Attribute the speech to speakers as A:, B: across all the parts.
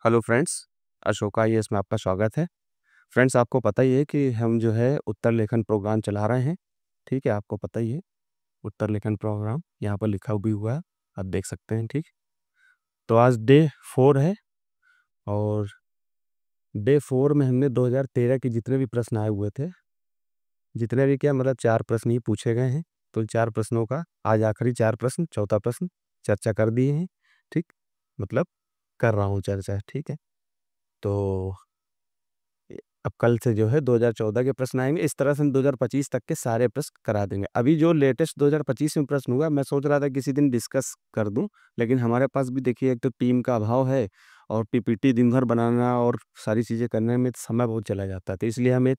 A: Hello friends, Ashoka IAS में आपका स्वागत है। फ्रेंड्स, आपको पता ही है कि हम जो है उत्तर लेखन प्रोग्राम चला रहे हैं। ठीक है, आपको पता ही है उत्तर लेखन प्रोग्राम यहाँ पर लिखा भी हुआ है, आप देख सकते हैं। ठीक, तो आज डे 4 है और डे 4 में हमने 2013 के जितने भी प्रश्न आए हुए थे, जितने भी क्या मतलब 4 प्रश्न ही पूछे गए हैं। तो 4 प्रश्नों का आज आखिरी 4 प्रश्न, चौथा प्रश्न चर्चा कर दिए हैं। ठीक, मतलब कर रहा हूँ चर्चा। ठीक है, तो अब कल से जो है 2014 के प्रश्न आएंगे। इस तरह से हम 2025 तक के सारे प्रश्न करा देंगे। अभी जो लेटेस्ट 2025 में प्रश्न हुआ, मैं सोच रहा था किसी दिन डिस्कस कर दूं, लेकिन हमारे पास भी देखिए एक तो टीम का अभाव है और पीपीटी दिन भर बनाना और सारी चीज़ें करने में समय बहुत चला जाता है। तो इसलिए हम एक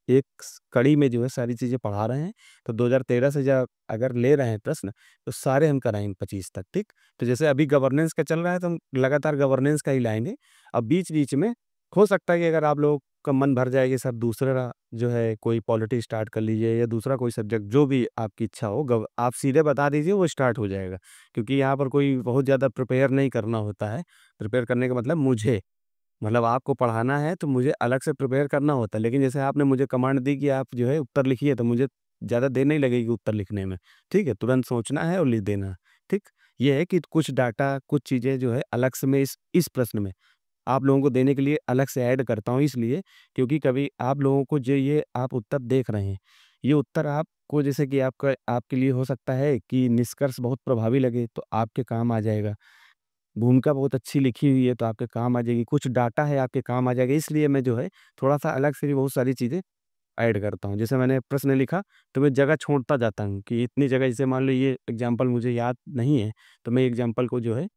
A: एक कड़ी में जो है सारी चीज़ें पढ़ा रहे हैं। तो 2013 से जब अगर ले रहे हैं प्रश्न, तो सारे हम कराएंगे 25 तक। ठीक, तो जैसे अभी गवर्नेंस का चल रहा है तो हम लगातार गवर्नेंस का ही लाएंगे। अब बीच बीच में हो सकता है कि अगर आप लोगों का मन भर जाए कि सर दूसरा जो है कोई पॉलिटी स्टार्ट कर लीजिए या दूसरा कोई सब्जेक्ट जो भी आपकी इच्छा हो, आप सीधे बता दीजिए, वो स्टार्ट हो जाएगा। क्योंकि यहाँ पर कोई बहुत ज़्यादा प्रिपेयर नहीं करना होता है। प्रिपेयर करने का मतलब मुझे, मतलब आपको पढ़ाना है तो मुझे अलग से प्रिपेयर करना होता है। लेकिन जैसे आपने मुझे कमांड दी कि आप जो है उत्तर लिखिए, तो मुझे ज़्यादा देर नहीं लगेगी उत्तर लिखने में। ठीक है, तुरंत सोचना है और लिख देना है। ठीक, ये है कि कुछ डाटा, कुछ चीज़ें जो है अलग से मैं इस प्रश्न में आप लोगों को देने के लिए अलग से ऐड करता हूँ, इसलिए क्योंकि कभी आप लोगों को जो ये आप उत्तर देख रहे हैं, ये उत्तर आपको जैसे कि आपका आपके लिए हो सकता है कि निष्कर्ष बहुत प्रभावी लगे तो आपके काम आ जाएगा। भूमिका बहुत अच्छी लिखी हुई है तो आपके काम आ जाएगी, कुछ डाटा है आपके काम आ जाएगा। इसलिए मैं जो है थोड़ा-सा अलग से भी बहुत सारी चीज़ें ऐड करता हूँ। जैसे मैंने प्रश्न लिखा तो मैं जगह छोड़ता जाता हूँ कि इतनी जगह, जैसे मान लो ये एग्ज़ाम्पल मुझे याद नहीं है, तो मैं एग्ज़ाम्पल को जो है,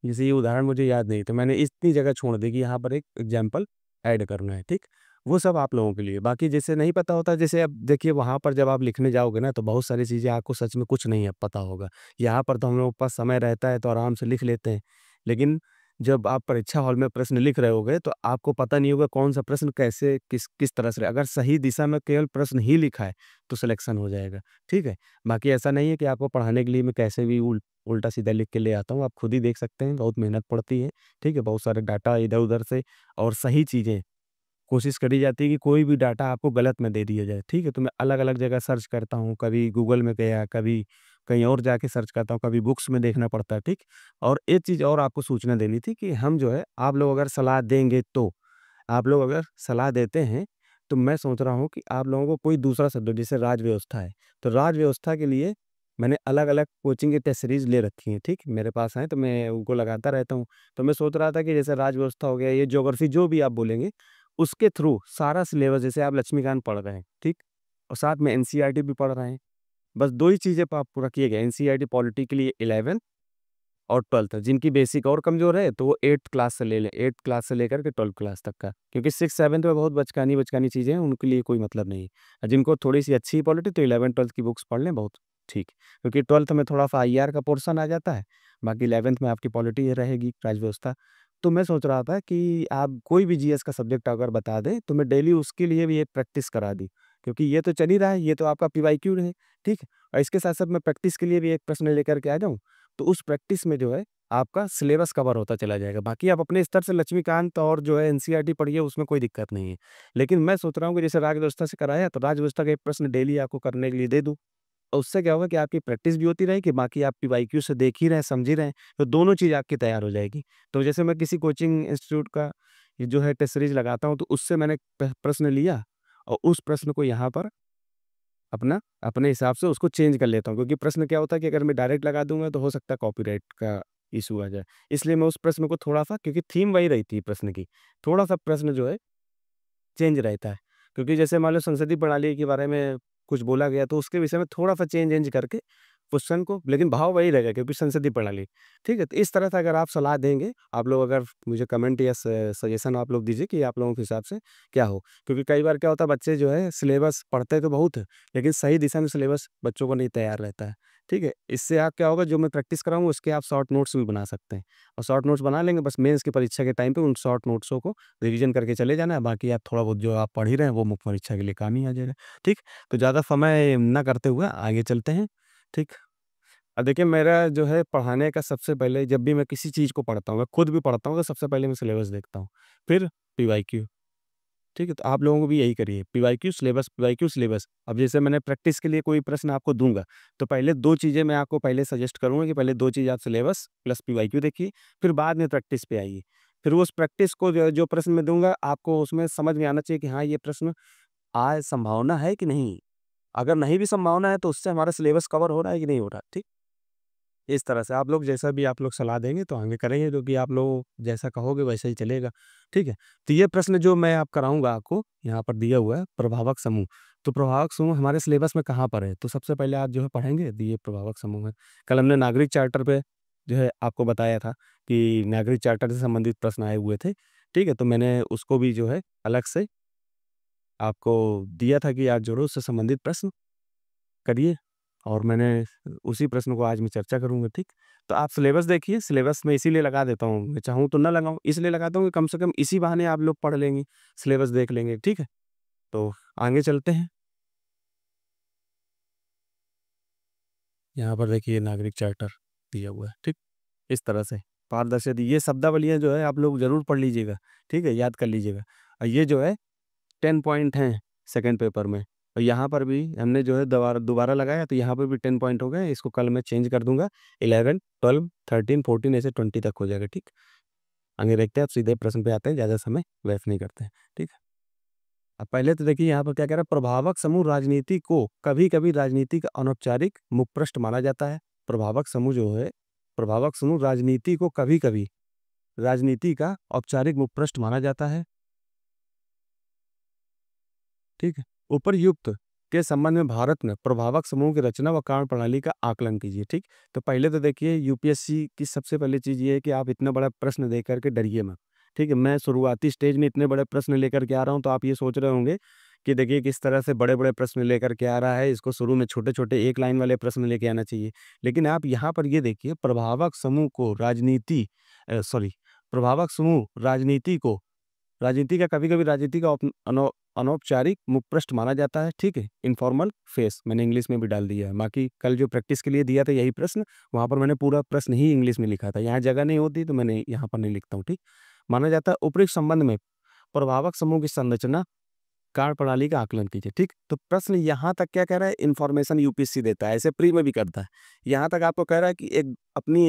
A: जैसे ये उदाहरण मुझे याद नहीं, तो मैंने इतनी जगह छोड़ दी कि यहाँ पर एक एग्ज़ाम्पल ऐड करना है। ठीक? वो सब आप लोगों के लिए। बाकी जैसे नहीं पता होता, जैसे अब देखिए वहाँ पर जब आप लिखने जाओगे ना तो बहुत सारी चीज़ें आपको सच में कुछ नहीं पता होगा। यहाँ पर तो हम लोगों के पास समय रहता है तो आराम से लिख लेते हैं। लेकिन जब आप परीक्षा हॉल में प्रश्न लिख रहे होगे तो आपको पता नहीं होगा कौन-सा प्रश्न कैसे किस किस तरह से, अगर सही दिशा में केवल प्रश्न ही लिखा है तो सिलेक्शन हो जाएगा। ठीक है? बाकी ऐसा नहीं है कि आपको पढ़ाने के लिए मैं कैसे भी उल्टा-सीधा लिख के ले आता हूँ। आप खुद ही देख सकते हैं, बहुत मेहनत पड़ती है। ठीक है? बहुत सारे डाटा इधर-उधर से और सही चीज़ें कोशिश करी जाती है कि कोई भी डाटा आपको गलत ना दे दिया जाए। ठीक है? तो मैं अलग-अलग जगह सर्च करता हूँ, कभी गूगल में गया, कभी कहीं और जाके सर्च करता हूँ, कभी बुक्स में देखना पड़ता है। ठीक? और एक चीज़ और आपको सूचना देनी थी कि हम जो है आप लोग अगर सलाह देंगे तो, आप लोग अगर सलाह देते हैं, तो मैं सोच रहा हूँ कि आप लोगों को कोई दूसरा सब्जेक्ट जैसे राज व्यवस्था है, तो राज व्यवस्था के लिए मैंने अलग-अलग कोचिंग की टेस्ट सीरीज़ ले रखी हैं। ठीक? मेरे पास हैं तो मैं उनको लगाता रहता हूँ। तो मैं सोच रहा था कि जैसे राज व्यवस्था हो गया, ये ज्योग्राफी जो भी आप बोलेंगे, उसके थ्रू सारा सिलेबस, जैसे आप लक्ष्मीकांत पढ़ रहे हैं, ठीक? और साथ में एनसीईआरटी भी पढ़ रहे हैं। बस 2 ही चीज़ें प आप पूरा किए गए, एनसीईआरटी पॉलिटी के लिए 11th और 12th, जिनकी बेसिक और कमज़ोर है तो वो 8th क्लास से ले लें, 8th क्लास से लेकर के 12th क्लास तक का। क्योंकि 6th-7th में बहुत बचकानी-बचकानी चीज़ें हैं, उनके लिए कोई मतलब नहीं है। जिनको थोड़ी-सी अच्छी पॉलिटी, तो 11th-12th की बुक्स पढ़ लें, बहुत ठीक। क्योंकि 12th में थोड़ा-सा आईआर का पोर्शन आ जाता है, बाकी 11th में आपकी पॉलिटी ही रहेगी, राज्य व्यवस्था। तो मैं सोच रहा था कि आप कोई भी जीएस का सब्जेक्ट अगर बता दें, तो मैं डेली उसके लिए भी एक प्रैक्टिस करा दूँ। क्योंकि ये तो चल ही रहा है, ये तो आपका पीवाईक्यू है, ठीक है? और इसके साथ-साथ मैं प्रैक्टिस के लिए भी एक प्रश्न लेकर के आ जाऊँ, तो उस प्रैक्टिस में जो है आपका सिलेबस कवर होता चला जाएगा। बाकी आप अपने स्तर से लक्ष्मीकांत और जो है एनसीईआरटी पढ़िए, उसमें कोई दिक्कत नहीं है। लेकिन मैं सोच रहा हूँ कि जैसे राज्य व्यवस्था से कराया, तो राज्य व्यवस्था का एक प्रश्न डेली आपको करने के लिए दे दूँ। और उससे क्या होगा कि आपकी प्रैक्टिस भी होती रहेगी, बाकी आप पीवाईक्यू से देख ही रहे हैं, समझ ही रहे हैं, तो दोनों चीज़ आपकी तैयार हो जाएगी। तो जैसे मैं किसी कोचिंग इंस्टीट्यूट का ये जो है टेस्ट सीरीज़ लगाता हूँ, तो उससे मैंने प्रश्न लिया और उस प्रश्न को यहाँ पर अपना अपने हिसाब से उसको चेंज कर लेता हूँ, क्योंकि प्रश्न क्या होता है कि अगर मैं डायरेक्ट लगा दूँगा तो हो सकता है कॉपीराइट का इश्यू आ जाए। इसलिए मैं उस प्रश्न को थोड़ा-सा, क्योंकि थीम वही रहती है प्रश्न की, थोड़ा-सा प्रश्न जो है चेंज रहता है। क्योंकि जैसे मान लो संसदीय प्रणाली के बारे में कुछ बोला गया, तो उसके विषय में थोड़ा-सा चेंज-एंज करके क्वेश्चन को, लेकिन भाव वही रहेगा क्योंकि संसदीय प्रणाली, ठीक है? तो इस तरह से अगर आप सलाह देंगे, आप लोग अगर मुझे कमेंट या स सजेशन आप लोग दीजिए कि आप लोगों के हिसाब से क्या हो। क्योंकि कई बार क्या होता है, बच्चे जो है सिलेबस पढ़ते तो बहुत है, लेकिन सही दिशा में सिलेबस बच्चों को नहीं तैयार रहता है, ठीक है? इससे आप क्या होगा, जो मैं प्रैक्टिस कराऊँगा उसके आप शॉर्ट नोट्स भी बना सकते हैं और शॉर्ट नोट्स बना लेंगे, बस मेंस की परीक्षा के टाइम पे उन शॉर्ट नोट्सों को रिवीजन करके चले जाना है, बाकी आप थोड़ा बहुत जो आप पढ़ ही रहे हैं वो मुख्य परीक्षा के लिए काम ही आ जाएगा, ठीक? तो ज़्यादा समय ना करते हुए आगे चलते हैं, ठीक? अब देखिए मेरा जो है पढ़ाने का सबसे पहले जब भी मैं किसी चीज़ को पढ़ता हूँ, मैं खुद भी पढ़ता हूँ तो सबसे पहले मैं सिलेबस देखता हूँ, फिर पीवाईक्यू। ठीक है? तो आप लोगों को भी यही करिए, पीवाईक्यू सिलेबस। अब जैसे मैंने प्रैक्टिस के लिए कोई प्रश्न आपको दूँगा, तो पहले 2 चीज़ें मैं आपको पहले सजेस्ट करूँगा कि पहले 2 चीज़ आप सिलेबस प्लस पीवाईक्यू देखिए, फिर बाद में प्रैक्टिस पे आइए। फिर उस प्रैक्टिस को जो जो प्रश्न मैं दूँगा, आपको उसमें समझ में आना चाहिए कि हाँ, ये प्रश्न संभावना है कि नहीं? अगर नहीं भी संभावना है, तो उससे हमारा सिलेबस कवर हो रहा है कि नहीं हो रहा? ठीक? इस तरह से आप लोग जैसा भी आप लोग सलाह देंगे तो आगे करेंगे, जो कि आप लोग जैसा कहोगे वैसा ही चलेगा, ठीक है? तो ये प्रश्न जो मैं आप कराऊँगा आपको, यहाँ पर दिया हुआ है प्रभावक समूह। तो प्रभावक समूह हमारे सिलेबस में कहाँ पर है? तो सबसे पहले आप जो है पढ़ेंगे दिए प्रभावक समूह में। कल हमने नागरिक चार्टर पे जो है आपको बताया था कि नागरिक चार्टर से संबंधित प्रश्न आए हुए थे, ठीक है? तो मैंने उसको भी जो है अलग से आपको दिया था कि आप ज़रूर उससे संबंधित प्रश्न करिए और मैंने उसी प्रश्न को आज मैं चर्चा करूँगा, ठीक? तो आप सिलेबस देखिए, सिलेबस मैं इसीलिए लगा देता हूँ, मैं चाहूँ तो ना लगाऊँ, इसलिए लगाता हूँ कि कम से कम इसी बहाने आप लोग पढ़ लेंगे, सिलेबस देख लेंगे, ठीक है? तो आगे चलते हैं। यहाँ पर देखिए नागरिक चार्टर दिया हुआ है, ठीक? इस तरह से पारदर्शी ये शब्दावलियाँ जो है आप लोग ज़रूर पढ़ लीजिएगा, ठीक है? याद कर लीजिएगा। और ये जो है 10 पॉइंट हैं सेकंड पेपर में और यहाँ पर भी हमने जो है दोबारा दोबारा लगाया तो यहाँ पर भी 10 पॉइंट हो गए, इसको कल मैं चेंज कर दूँगा 11, 12, 13, 14 ऐसे 20 तक हो जाएगा, ठीक? आगे देखते हैं, अब सीधे प्रश्न पे आते हैं, ज़्यादा समय व्यर्थ नहीं करते हैं, ठीक है? अब पहले तो देखिए यहाँ पर क्या कह रहा है, प्रभावक समूह राजनीति को कभी-कभी राजनीति का अनौपचारिक मुखपृष्ठ माना जाता है। प्रभावक समूह जो है, प्रभावक समूह राजनीति को कभी-कभी राजनीति का औपचारिक मुखपृष्ठ माना जाता है। ठीक है? उपर्युक्त के संबंध में भारत में प्रभावक समूह की रचना व कार्यप्रणाली का आकलन कीजिए, ठीक? तो पहले तो देखिए यूपीएससी की सबसे पहली चीज़ ये है कि आप इतना बड़ा प्रश्न दे कर के डरिए मत, ठीक है? मैं शुरुआती स्टेज में इतने बड़े प्रश्न लेकर के आ रहा हूँ, तो आप ये सोच रहे होंगे कि देखिए किस तरह से बड़े-बड़े प्रश्न लेकर के आ रहा है, इसको शुरू में छोटे-छोटे 1 लाइन वाले प्रश्न लेके आना चाहिए। लेकिन आप यहाँ पर ये देखिए प्रभावक समूह को प्रभावक समूह राजनीति का कभी-कभी राजनीति का अनौपचारिक मुखपृष्ठ माना जाता है, ठीक है? इनफॉर्मल फेस मैंने इंग्लिश में भी डाल दिया है। बाकी कल जो प्रैक्टिस के लिए दिया था यही प्रश्न, वहाँ पर मैंने पूरा प्रश्न ही इंग्लिश में लिखा था। यहाँ जगह नहीं होती तो मैंने यहाँ पर नहीं लिखता हूँ, ठीक? माना जाता है उपरोक्त संबंध में प्रभावक समूह की संरचना कार्यप्रणाली का आकलन कीजिए, ठीक? तो प्रश्न यहाँ तक क्या कह रहा है, इन्फॉर्मेशन यूपीएससी देता है, ऐसे प्री में भी करता है। यहाँ तक आपको कह रहा है कि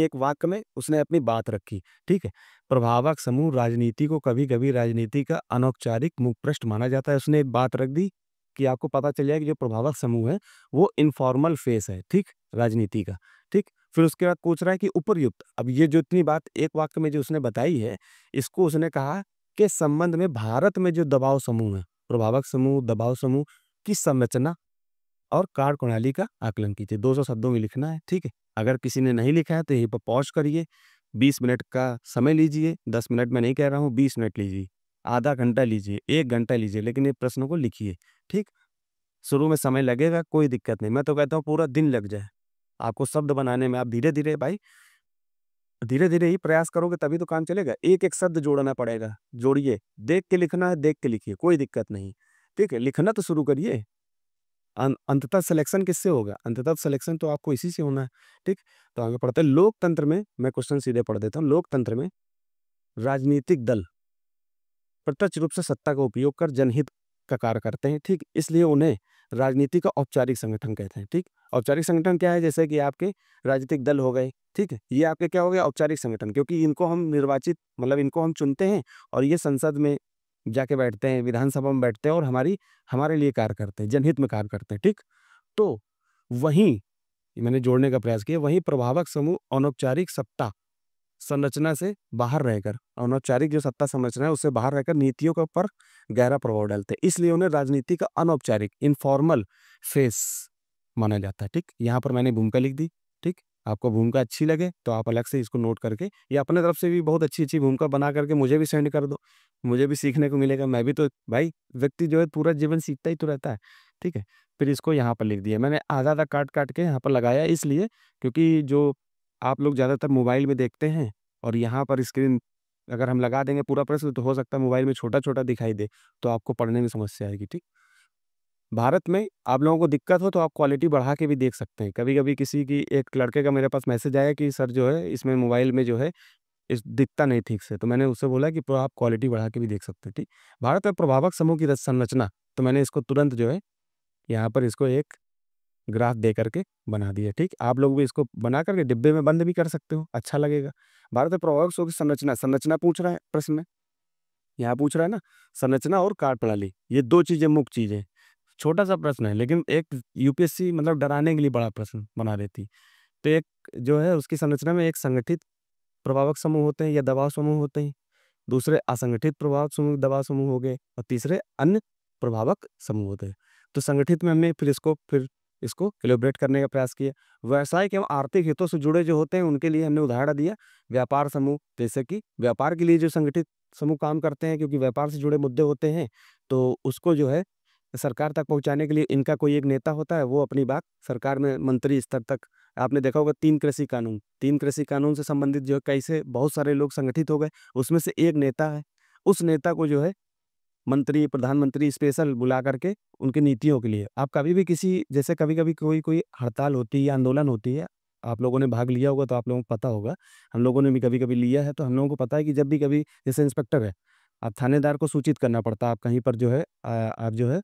A: एक वाक्य में उसने अपनी बात रखी, ठीक है? प्रभावक समूह राजनीति को कभी-कभी राजनीति का अनौपचारिक मुखपृष्ठ माना जाता है। उसने एक बात रख दी कि आपको पता चल जाए कि जो प्रभावक समूह है, वो इन्फॉर्मल फेस है, ठीक? राजनीति का, ठीक? फिर उसके बाद पूछ रहा है कि उपर्युक्त, अब ये जो इतनी बात एक वाक्य में जो उसने बताई है, इसको उसने कहा के संबंध में भारत में जो दबाव समूह है, प्रभावक समूह, दबाव समूह की संरचना और कार्यप्रणाली का आकलन कीजिए। 200 शब्दों में लिखना है, ठीक है? अगर किसी ने नहीं लिखा है तो यहीं पर पॉज़ करिए, 20 मिनट का समय लीजिए, 10 मिनट मैं नहीं कह रहा हूँ, 20 मिनट लीजिए, आधा घंटा लीजिए, 1 घंटा लीजिए, लेकिन ये प्रश्नों को लिखिए, ठीक? शुरू में समय लगेगा, कोई दिक्कत नहीं, मैं तो कहता हूँ पूरा दिन लग जाए, आपको शब्द बनाने में। आप धीरे-धीरे भाई धीरे-धीरे ही प्रयास करोगे तभी तो काम चलेगा। एक-एक शब्द जोड़ना पड़ेगा, जोड़िए। देख के लिखना है, देख के लिखिए, कोई दिक्कत नहीं। ठीक है? लिखना तो शुरू करिए। अंततः सिलेक्शन किससे होगा? अंततः सिलेक्शन तो आपको इसी से होना है। ठीक? तो आगे पढ़ते हैं। लोकतंत्र में मैं क्वेश्चन सीधे पढ़ देता हूँ। लोकतंत्र में राजनीतिक दल प्रत्यक्ष रूप से सत्ता का उपयोग कर जनहित का कार्य करते हैं, ठीक? इसलिए उन्हें राजनीति का औपचारिक संगठन कहते हैं, ठीक? औपचारिक संगठन क्या है? जैसे कि आपके राजनीतिक दल हो गए, ठीक है? ये आपके क्या हो गया? औपचारिक संगठन, क्योंकि इनको हम निर्वाचित मतलब इनको हम चुनते हैं और ये संसद में जाके बैठते हैं, विधानसभा में बैठते हैं और हमारे लिए कार्य करते हैं, जनहित में कार्य करते हैं, ठीक? तो वहीं मैंने जोड़ने का प्रयास किया, वहीं प्रभावक समूह अनौपचारिक सत्ता संरचना से बाहर रहकर, अनौपचारिक जो सत्ता संरचना है उससे बाहर रहकर नीतियों के ऊपर गहरा प्रभाव डालते हैं। इसलिए उन्हें राजनीति का अनौपचारिक इनफॉर्मल फेस माना जाता है, ठीक? यहाँ पर मैंने भूमिका लिख दी, ठीक? आपको भूमिका अच्छी लगे तो आप अलग से इसको नोट करके या अपने तरफ से भी बहुत अच्छी-अच्छी भूमिका बना करके मुझे भी सेंड कर दो। मुझे भी सीखने को मिलेगा, मैं भी तो भाई व्यक्ति जो है पूरा जीवन सीखता ही तो रहता है, ठीक है? फिर इसको यहाँ पर लिख दिया। मैंने आधा-आधा काट-काट के यहाँ पर लगाया इसलिए क्योंकि जो आप लोग ज़्यादातर मोबाइल में देखते हैं और यहाँ पर स्क्रीन अगर हम लगा देंगे पूरा प्रश्न तो हो सकता है मोबाइल में छोटा-छोटा दिखाई दे, तो आपको पढ़ने में समस्या आएगी, ठीक? भारत में आप लोगों को दिक्कत हो तो आप क्वालिटी बढ़ा के भी देख सकते हैं। कभी-कभी किसी की एक लड़के का मेरे पास मैसेज आया कि सर जो है इसमें मोबाइल में जो है इस दिखता नहीं ठीक से, तो मैंने उससे बोला कि आप क्वालिटी बढ़ा के भी देख सकते हैं, ठीक। भारत में प्रभावक समूह की संरचना, तो मैंने इसको तुरंत जो है यहाँ पर इसको एक ग्राफ दे करके बना दिया, ठीक। आप लोग भी इसको बना करके डिब्बे में बंद भी कर सकते हो, अच्छा लगेगा। भारत में प्रभावक समूह की संरचना संरचना पूछ रहा है प्रश्न में, यहाँ पूछ रहा है ना, संरचना और कार्यप्रणाली, ये 2 चीज़ें मुख्य चीज़ें हैं। छोटा-सा प्रश्न है, लेकिन एक यूपीएससी मतलब डराने के लिए बड़ा प्रश्न बना देती। तो एक जो है उसकी संरचना में एक संगठित प्रभावक समूह होते हैं या दबाव समूह होते हैं, दूसरे असंगठित प्रभाव समूह दबाव समूह हो गए और तीसरे अन्य प्रभावक समूह होते हैं। तो संगठित में हमने फिर इसको एलैबोरेट करने का प्रयास किया। व्यावसायिक एवं आर्थिक हितों से जुड़े जो होते हैं उनके लिए हमने उदाहरण दिया व्यापार समूह, जैसे कि व्यापार के लिए जो संगठित समूह काम करते हैं क्योंकि व्यापार से जुड़े मुद्दे होते हैं, तो उसको जो है सरकार तक पहुँचाने के लिए इनका कोई एक नेता होता है, वो अपनी बात सरकार में मंत्री स्तर तक। आपने देखा होगा 3 कृषि कानून से संबंधित जो है कैसे बहुत सारे लोग संगठित हो गए, उसमें से एक नेता है। उस नेता को जो है मंत्री, प्रधानमंत्री स्पेशल बुला करके उनकी नीतियों के लिए आप कभी भी किसी जैसे कभी-कभी कोई हड़ताल होती है या आंदोलन होती है, आप लोगों ने भाग लिया होगा तो आप लोगों को पता होगा। हम लोगों ने भी कभी-कभी लिया है, तो हम लोगों को पता है कि जब भी कभी जैसे इंस्पेक्टर है, आप थानेदार को सूचित करना पड़ता है, आप कहीं पर जो है आप जो है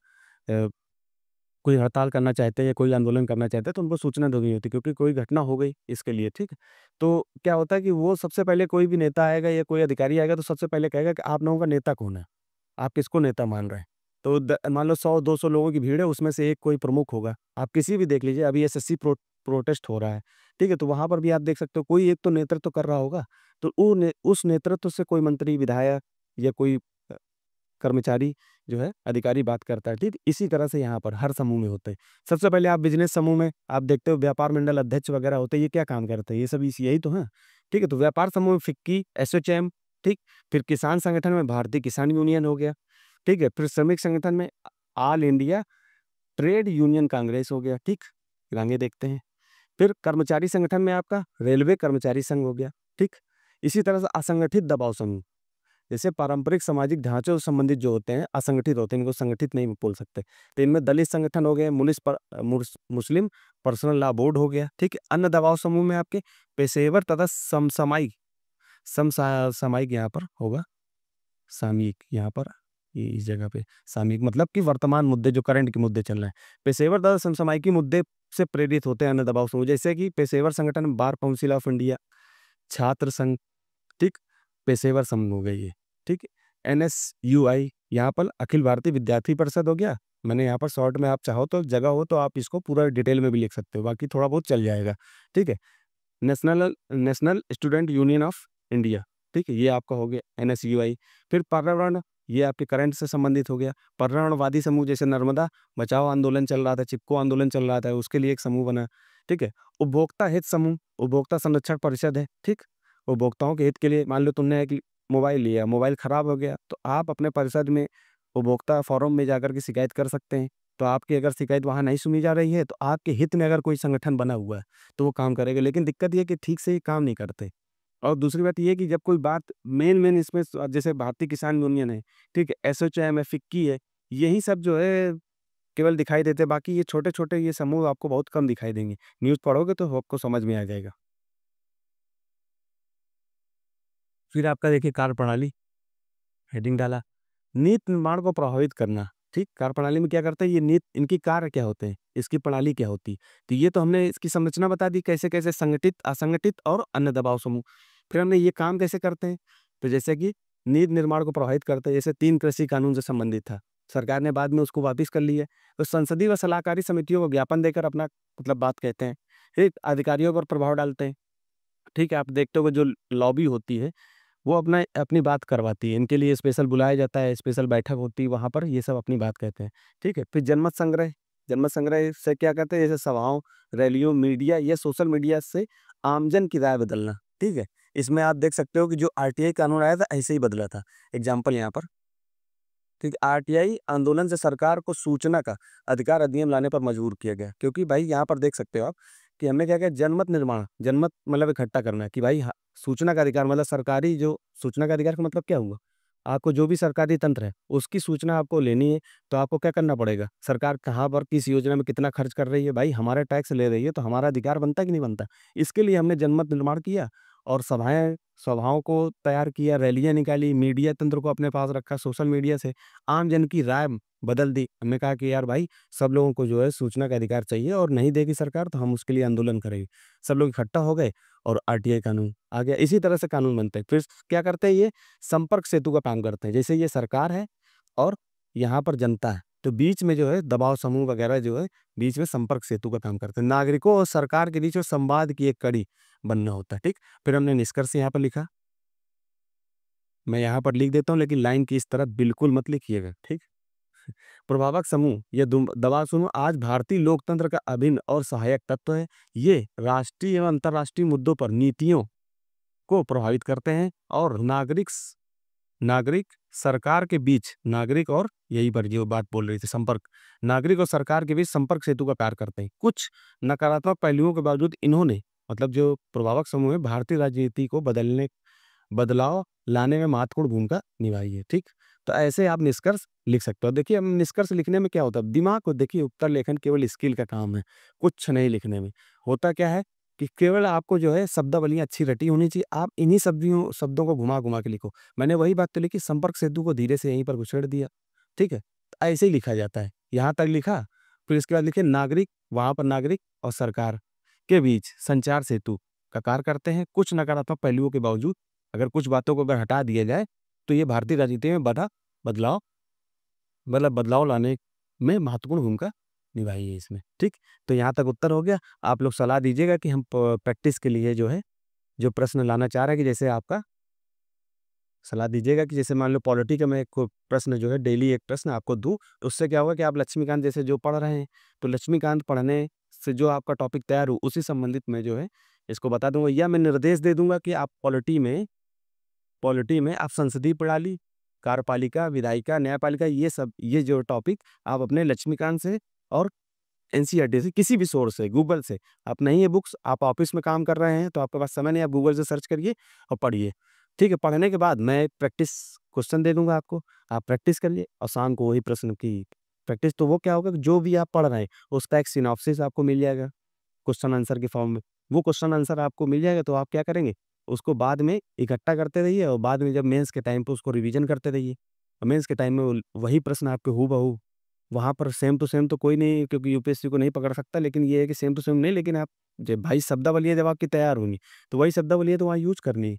A: कोई हड़ताल करना चाहते हैं या कोई आंदोलन करना चाहते हैं तो उनको सूचना देनी होती है क्योंकि कोई घटना हो गई इसके लिए, ठीक है। तो क्या होता है कि वो सबसे पहले कोई भी नेता आएगा या कोई अधिकारी आएगा तो सबसे पहले कहेगा कि आप लोगों का नेता कौन है? आप किसको नेता मान रहे हैं? तो मान लो 100-200 लोगों की भीड़ है, उसमें से एक कोई प्रमुख होगा। आप किसी भी देख लीजिए, अभी एसएससी प्रोटेस्ट हो रहा है, ठीक है? तो वहाँ पर भी आप देख सकते हो कोई एक तो नेतृत्व कर रहा होगा, तो उस नेतृत्व से कोई मंत्री, विधायक या कोई कर्मचारी जो है अधिकारी बात करता है, ठीक? इसी तरह से यहाँ पर हर समूह में होते हैं। सबसे पहले आप बिज़नेस समूह में आप देखते हो व्यापार मंडल अध्यक्ष वगैरह होते हैं, ये क्या काम करते हैं? ये सब इस यही तो हैं, ठीक है? तो व्यापार समूह में फिक्की, एसोचैम, ठीक? फिर किसान संगठन में भारतीय किसान यूनियन हो गया, ठीक है? फिर श्रमिक संगठन में all India trade union Congress हो गया, ठीक? फिर आगे देखते हैं। फिर कर्मचारी संगठन में आपका रेलवे कर्मचारी संघ हो गया, ठीक? इसी तरह से असंगठित दबाव समूह जैसे पारंपरिक सामाजिक ढांचे से संबंधित जो होते हैं, असंगठित होते हैं, इनको संगठित नहीं बोल सकते। तो इनमें दलित संगठन हो गए, मुस्लिम पर्सनल लॉ बोर्ड हो गया, ठीक है। अन्य दबाव समूह में आपके पेशेवर तथा समसामयिक यहाँ पर होगा, सामयिक यहाँ पर ये इस जगह पे सामयिक मतलब कि वर्तमान मुद्दे जो करंट के मुद्दे चल रहे हैं। पेशेवर तथा समसामयिकी मुद्दे से प्रेरित होते हैं अन्य दबाव समूह, जैसे कि पेशेवर संगठन बार काउंसिल ऑफ इंडिया, छात्र संघ, ठीक? पेशेवर समूह हो गए ये, ठीक? एनएसयूआई यहाँ पर अखिल भारतीय विद्यार्थी परिषद हो गया। मैंने यहाँ पर शॉर्ट में आप चाहो तो जगह हो तो आप इसको पूरा डिटेल में भी लिख सकते हो, बाकी थोड़ा बहुत चल जाएगा, ठीक है? National national student union of India, ठीक है? ये आपका हो गया एनएसयूआई। फिर पर्यावरण, ये आपके करंट से संबंधित हो गया। पर्यावरणवादी समूह जैसे नर्मदा बचाओ आंदोलन चल रहा था, चिपको आंदोलन चल रहा था, उसके लिए एक समूह बना, ठीक है? उपभोक्ता हित समूह, उपभोक्ता संरक्षण परिषद है, ठीक? उपभोक्ताओं के हित के लिए मान लो तुमने एक मोबाइल लिया, मोबाइल खराब हो गया, तो आप अपने परिषद में उपभोक्ता फोरम में जाकर के शिकायत कर सकते हैं। तो आपकी अगर शिकायत वहाँ नहीं सुनी जा रही है, तो आपके हित में अगर कोई संगठन बना हुआ है, तो वो काम करेगा। लेकिन दिक्कत ये है कि ठीक से ये काम नहीं करते। और दूसरी बात ये है कि जब कोई बात मेन इसमें जैसे भारतीय किसान यूनियन है, ठीक है? एसोचैम है, फिक्की है, यही सब जो है केवल दिखाई देते हैं, बाकी ये छोटे-छोटे ये समूह आपको बहुत कम दिखाई देंगे। न्यूज़ पढ़ोगे तो आपको समझ में आ जाएगा। फिर आपका देखिए कार्यप्रणाली, हेडिंग डाला, नीति निर्माण को प्रभावित करना, ठीक? कार्यप्रणाली में क्या करते हैं ये इनकी कार्य क्या होते हैं, इसकी प्रणाली क्या होती है? तो ये तो हमने इसकी संरचना बता दी कैसे-कैसे संगठित, असंगठित और अन्य दबाव समूह। फिर हमने ये काम कैसे करते हैं? तो जैसे कि नीति निर्माण को प्रभावित करते हैं, जैसे 3 कृषि कानून से संबंधित था। सरकार ने बाद में उसको वापिस कर लिया। तो संसदीय व सलाहकारी समितियों को ज्ञापन देकर अपना मतलब बात कहते हैं। एक अधिकारियों पर प्रभाव डालते हैं, ठीक है? आप देखते होंगे जो लॉबी होती है वो अपना अपनी बात करवाती है। इनके लिए स्पेशल बुलाया जाता है, स्पेशल बैठक होती है, वहाँ पर ये सब अपनी बात कहते हैं, ठीक है? फिर जनमत संग्रह से क्या कहते हैं? जैसे सभाओं, रैलियों, मीडिया या सोशल मीडिया से आमजन की राय बदलना, ठीक है? इसमें आप देख सकते हो कि जो आरटीआई कानून आया था, ऐसे ही बदला था। एग्ज़ाम्पल यहाँ पर, ठीक है? आरटीआई आंदोलन से सरकार को सूचना का अधिकार अधिनियम लाने पर मजबूर किया गया, क्योंकि भाई यहाँ पर देख सकते हो आप कि हमने क्या किया जनमत निर्माण, जनमत मतलब इकट्ठा करना कि भाई सूचना का अधिकार मतलब सरकारी जो सूचना का अधिकार का मतलब क्या हुआ? आपको जो भी सरकारी तंत्र है, उसकी सूचना आपको लेनी है, तो आपको क्या करना पड़ेगा? सरकार कहाँ पर किस योजना में कितना खर्च कर रही है, भाई हमारा टैक्स ले रही है, तो हमारा अधिकार बनता है कि नहीं बनता? इसके लिए हमने जनमत निर्माण किया और सभाओं को तैयार किया, रैलियाँ निकाली, मीडिया तंत्र को अपने पास रखा, सोशल मीडिया से आम जन की राय बदल दी। हमने कहा कि यार भाई, सब लोगों को जो है सूचना का अधिकार चाहिए और नहीं देगी सरकार तो हम उसके लिए आंदोलन करेंगे। सब लोग इकट्ठा हो गए और आरटीआई कानून आ गया। इसी तरह से कानून बनते हैं। फिर क्या करते हैं ये? संपर्क सेतु का काम करते हैं। जैसे ये सरकार है और यहाँ पर जनता है, तो बीच में जो है दबाव समूह वगैरह जो है, बीच में संपर्क सेतु का काम करते हैं। नागरिकों और सरकार के बीच में संवाद की एक कड़ी बनना होता है, ठीक? फिर हमने निष्कर्ष यहाँ पर लिखा। मैं यहाँ पर लिख देता हूँ, लेकिन लाइन की इस तरह बिल्कुल मत लिखिएगा, ठीक? प्रभावक समूह, ये दबाव समूह आज भारतीय लोकतंत्र का अभिन्न और सहायक तत्व है। ये राष्ट्रीय एवं अंतर्राष्ट्रीय मुद्दों पर नीतियों को प्रभावित करते हैं और नागरिक सरकार के बीच, नागरिक और यही पर जो बात बोल रही थी, संपर्क, नागरिक और सरकार के बीच संपर्क सेतु का कार्य करते हैं। कुछ नकारात्मक पहलुओं के बावजूद इन्होंने, मतलब जो प्रभावक समूह है, भारतीय राजनीति को बदलाव लाने में महत्वपूर्ण भूमिका निभाई है, ठीक? तो ऐसे आप निष्कर्ष लिख सकते हो। देखिए, हम निष्कर्ष लिखने में क्या होता है, दिमाग को देखिए, उत्तर लेखन केवल स्किल का काम है, कुछ नहीं लिखने में। होता क्या है कि केवल आपको जो है शब्दावलियाँ अच्छी रटी होनी चाहिए, आप इन्हीं शब्दों को घुमा-घुमा के लिखो। मैंने वही बात तो लिखी, संपर्क सेतु को धीरे से यहीं पर घुसेड़ दिया, ठीक है? तो ऐसे ही लिखा जाता है। यहाँ तक लिखा, फिर इसके बाद लिखे नागरिक, वहाँ पर नागरिक और सरकार के बीच संचार सेतु का कार्य करते हैं। कुछ नकारात्मक पहलुओं के बावजूद अगर कुछ बातों को अगर हटा दिया जाए, तो ये भारतीय राजनीति में बड़ा बदलाव, मतलब बदलाव लाने में महत्वपूर्ण भूमिका निभाई है इसमें, ठीक? तो यहाँ तक उत्तर हो गया। आप लोग सलाह दीजिएगा कि हम प्रैक्टिस के लिए जो है, जो प्रश्न लाना चाह रहे हैं, कि जैसे आपका सलाह दीजिएगा कि जैसे मान लो पॉलिटी का मैं एक प्रश्न जो है डेली एक प्रश्न आपको दूँ, तो उससे क्या होगा कि आप लक्ष्मीकांत जैसे जो पढ़ रहे हैं, तो लक्ष्मीकांत पढ़ने से जो आपका टॉपिक तैयार हो, उसी संबंधित मैं जो है इसको बता दूँगा, या मैं निर्देश दे दूँगा कि आप पॉलिटी में आप संसदीय प्रणाली, कार्यपालिका, विधायिका, न्यायपालिका, ये जो टॉपिक आप अपने लक्ष्मीकांत से और एनसीईआरटी से, किसी भी सोर्स से, गूगल से, आप नहीं है बुक्स, आप ऑफिस में काम कर रहे हैं तो आपके पास समय नहीं, आप गूगल से सर्च करिए और पढ़िए, ठीक है? पढ़ने के बाद मैं प्रैक्टिस क्वेश्चन दे दूँगा आपको, आप प्रैक्टिस करिए और शाम को वही प्रश्न की प्रैक्टिस। तो वो क्या होगा कि जो भी आप पढ़ रहे हैं, उसका एक सिनॉप्सिस आपको मिल जाएगा क्वेश्चन आंसर के फॉर्म में। वो क्वेश्चन आंसर आपको मिल जाएगा तो आप क्या करेंगे, उसको बाद में इकट्ठा करते रहिए और बाद में जब मेंस के टाइम पे उसको रिवीजन करते रहिए। और मेंस के टाइम में वही प्रश्न आपके हूबहू वहाँ पर सेम टू सेम तो कोई नहीं, क्योंकि यूपीएससी को नहीं पकड़ सकता, लेकिन ये है कि सेम टू सेम नहीं, लेकिन आप जब भाई शब्दावलियाँ जब आपकी तैयार होंगी, तो वही शब्दावलियाँ तो वहाँ यूज़ करनी है।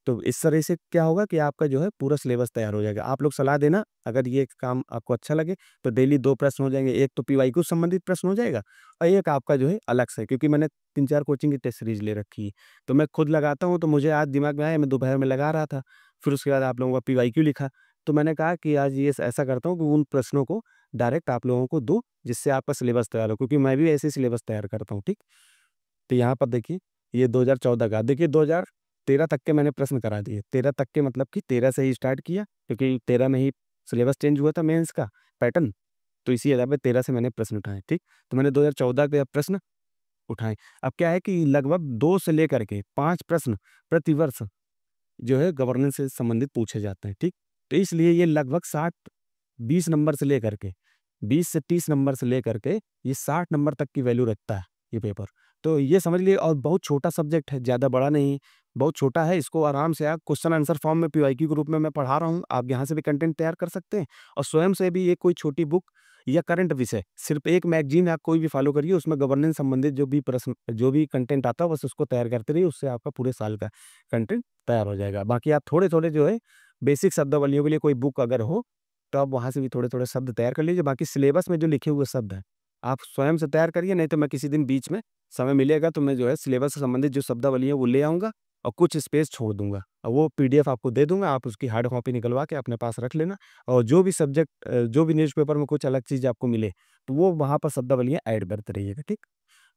A: तो इस तरह से क्या होगा कि आपका जो है पूरा सिलेबस तैयार हो जाएगा। आप लोग सलाह देना, अगर ये काम आपको अच्छा लगे, तो डेली 2 प्रश्न हो जाएँगे। एक तो पीवाईक्यू संबंधित प्रश्न हो जाएगा और एक आपका जो है अलग से, क्योंकि मैंने 3-4 कोचिंग की टेस्ट सीरीज़ ले रखी है। तो मैं खुद लगाता हूँ, तो मुझे आज दिमाग में आया, मैं दोपहर में लगा रहा था। फिर उसके बाद आप लोगों का पीवाईक्यू लिखा। तो मैंने कहा कि आज ये ऐसा करता हूँ कि उन प्रश्नों को डायरेक्ट आप लोगों को दूँ, जिससे आपका सिलेबस तैयार हो, क्योंकि मैं भी ऐसे ही सिलेबस तैयार करता हूँ, ठीक? तो यहाँ पर देखिए, ये 2014 का, देखिए 2013 तक के मैंने प्रश्न करा दिए। 13 तक के मतलब कि 13 से ही स्टार्ट किया, क्योंकि 13 में ही सिलेबस चेंज हुआ था मेंस का पैटर्न, तो इसी आधार पे 13 से मैंने प्रश्न उठाए, ठीक? तो मैंने 2014 के प्रश्न उठाए। अब क्या है कि लगभग 2 से लेकर के 5 प्रश्न प्रति वर्ष जो है गवर्नेंस से संबंधित पूछे जाते हैं, ठीक? तो इसलिए ये लगभग 20 नंबर से लेकर के 20 से 30 नंबर से लेकर के ये 60 नंबर तक की वैल्यू रखता है ये पेपर। तो ये समझ लिए, और बहुत छोटा सब्जेक्ट है, ज़्यादा बड़ा नहीं, बहुत छोटा है। इसको आराम से आप क्वेश्चन आंसर फॉर्म में पीवाईक्यू के रूप में मैं पढ़ा रहा हूँ, आप यहाँ से भी कंटेंट तैयार कर सकते हैं और स्वयं से भी एक कोई छोटी बुक या करंट विषय, सिर्फ एक मैगज़ीन आप कोई भी फॉलो करिए, उसमें गवर्नेंस संबंधित जो भी कंटेंट आता है, बस उसको तैयार करते रहिए, उससे आपका पूरे साल का कंटेंट तैयार हो जाएगा। बाकी आप थोड़े-थोड़े जो है बेसिक शब्दावलियों के लिए कोई बुक अगर हो, तो आप वहाँ से भी थोड़े-थोड़े शब्द तैयार कर लीजिए। बाकी सिलेबस में जो लिखे हुए शब्द हैं, आप स्वयं से तैयार करिए, नहीं तो मैं किसी दिन बीच में समय मिलेगा तो मैं जो है सिलेबस से संबंधित जो शब्दावली है वो ले आऊँगा और कुछ स्पेस छोड़ दूँगा और वो पीडीएफ आपको दे दूँगा, आप उसकी हार्ड कॉपी निकलवा के अपने पास रख लेना और जो भी सब्जेक्ट जो भी न्यूज़पेपर में कुछ अलग चीज़ आपको मिले, तो वो वहाँ पर शब्दावलियाँ ऐड करते रहिएगा, ठीक?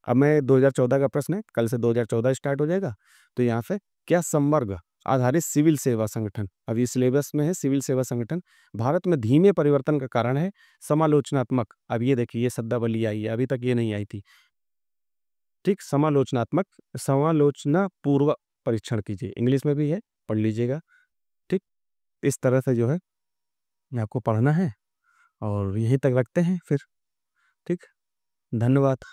A: अब मैं 2014 का प्रश्न है, कल से 2014 स्टार्ट हो जाएगा, तो यहाँ पे क्या संवर्ग आधारित सिविल सेवा संगठन, अब ये सिलेबस में है सिविल सेवा संगठन, भारत में धीमे परिवर्तन का कारण है समालोचनात्मक। अब ये देखिए, ये शब्दावली आई है, अभी तक ये नहीं आई थी, ठीक? समालोचना पूर्व परीक्षण कीजिए, इंग्लिश में भी है, पढ़ लीजिएगा, ठीक? इस तरह से जो है आपको पढ़ना है और यहीं तक रखते हैं फिर। ठीक, धन्यवाद।